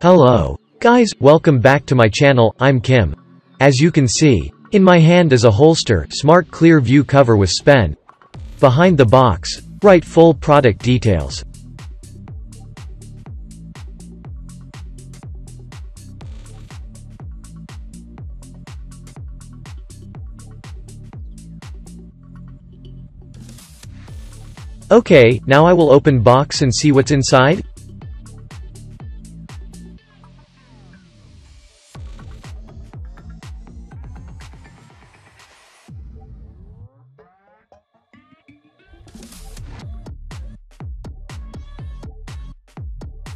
Hello, guys, welcome back to my channel. I'm Kim. As you can see, in my hand is a holster, smart clear view cover with Spen. Behind the box, write full product details. Okay, now I will open box and see what's inside.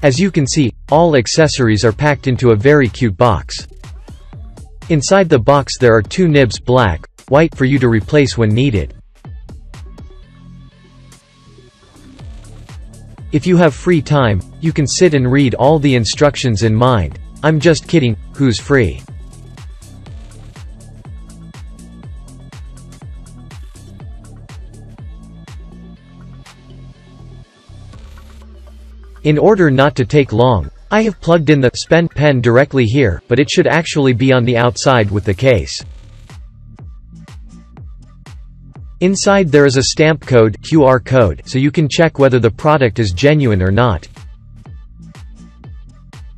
As you can see, all accessories are packed into a very cute box. Inside the box there are two nibs, black, white, for you to replace when needed. If you have free time, you can sit and read all the instructions in mind. I'm just kidding, who's free? In order not to take long, I have plugged in the Spen pen directly here, but it should actually be on the outside with the case. Inside there is a stamp code, QR code, so you can check whether the product is genuine or not.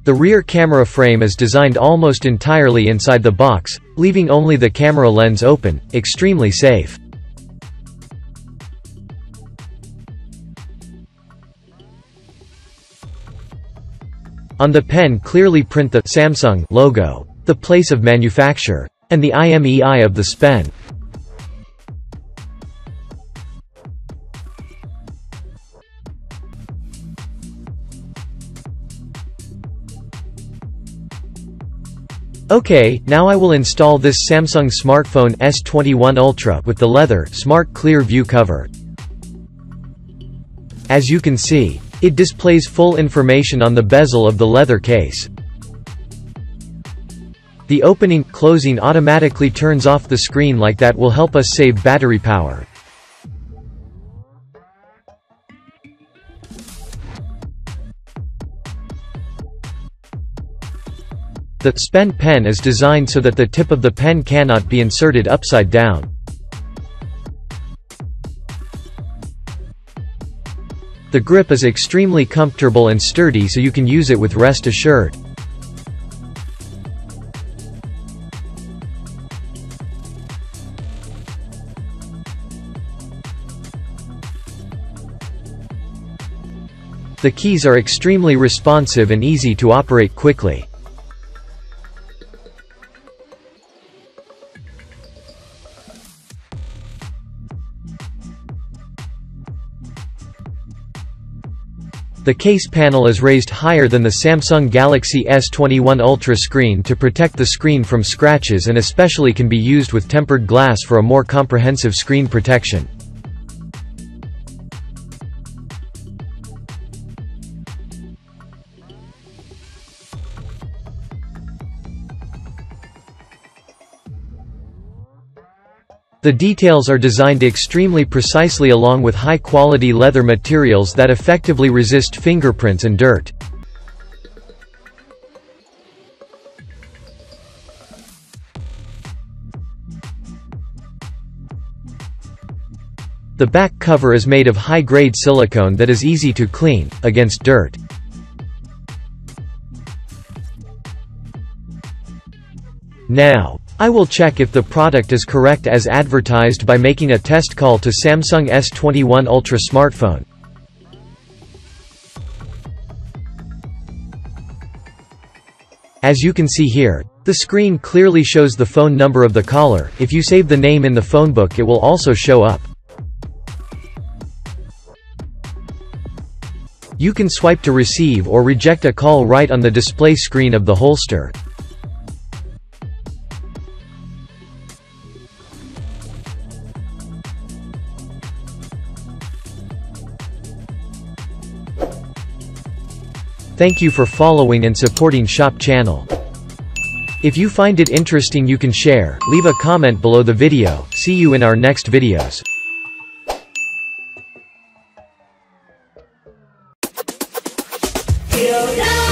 The rear camera frame is designed almost entirely inside the box, leaving only the camera lens open, extremely safe. On the pen clearly print the Samsung logo, the place of manufacture, and the IMEI of the Spen. Okay, now I will install this Samsung smartphone S21 Ultra with the leather, smart clear view cover. As you can see, it displays full information on the bezel of the leather case. The opening, closing automatically turns off the screen like that will help us save battery power. The Spen pen is designed so that the tip of the pen cannot be inserted upside down. The grip is extremely comfortable and sturdy, so you can use it with rest assured. The keys are extremely responsive and easy to operate quickly. The case panel is raised higher than the Samsung Galaxy S21 Ultra screen to protect the screen from scratches, and especially can be used with tempered glass for a more comprehensive screen protection. The details are designed extremely precisely along with high-quality leather materials that effectively resist fingerprints and dirt. The back cover is made of high-grade silicone that is easy to clean against dirt. Now, I will check if the product is correct as advertised by making a test call to Samsung S21 Ultra smartphone. As you can see here, the screen clearly shows the phone number of the caller. If you save the name in the phone book, it will also show up. You can swipe to receive or reject a call right on the display screen of the holster. Thank you for following and supporting Shop channel. If you find it interesting, you can share, leave a comment below the video. See you in our next videos. Điều đó